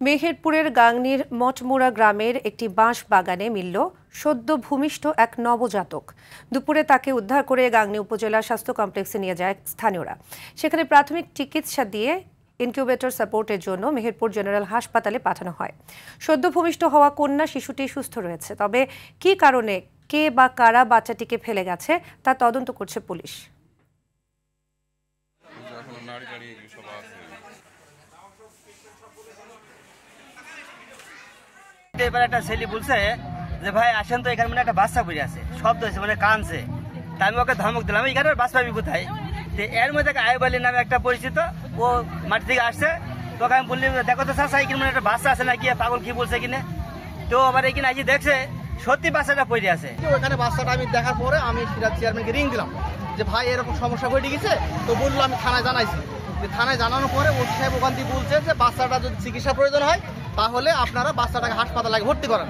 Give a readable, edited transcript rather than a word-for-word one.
মেহেরপুরের গাংনীর মঠমুড়া গ্রামের একটি বাঁশ বাগানে মিলল সদ্য ভূমিষ্ঠ এক নবজাতক। দুপুরে তাকে উদ্ধার করে গাংনী উপজেলা স্বাস্থ্য কমপ্লেক্সে নিয়ে যায় স্থানীয়রা। সেখানে প্রাথমিক চিকিৎসা দিয়ে ইনকিউবেটর সাপোর্টের জন্য মেহেরপুর জেনারেল হাসপাতালে পাঠানো হয়। সদ্য ভূমিষ্ঠ হওয়া কন্যা শিশুটি সুস্থ রয়েছে, তবে কী কারণে কে বা কারা বাচ্চাটিকে ফেলে গেছে তা তদন্ত করছে পুলিশ। এবার একটা ছেলে বলছে যে ভাই আসেন তো, এখানে মানে একটা বাচ্চা পড়ে আছে, শব্দ হয়েছে, মানে কানছে। তা আমি ওকে ধমক দিলাম, এখানে বাচ্চা পাবি কোথায়? এর মধ্যে আয়ুব আলী নামে একটা পরিচিত, ও মাটি থেকে আসছে। তোকে আমি বললি দেখো তো চাষা, এখানে মানে একটা বাচ্চা আছে নাকি, পাগল কি বলছে কিনে। তো আবার এখানে আজ দেখছে সত্যি বাচ্চাটা পড়ে আছে। ওখানে বাচ্চাটা আমি দেখার পরে আমি সিরাজ চেয়ারম্যানকে রিং দিলাম যে ভাই এরকম সমস্যা ঘটে গেছে। তো বললো আমি থানায় জানাইছি। থানায় জানানোর পরে ওসি সাহেব ওখান থেকে বলছে যে বাচ্চাটা যদি চিকিৎসা প্রয়োজন হয় তাহলে আপনারা বাচ্চাটাকে হাসপাতালে ভর্তি করেন।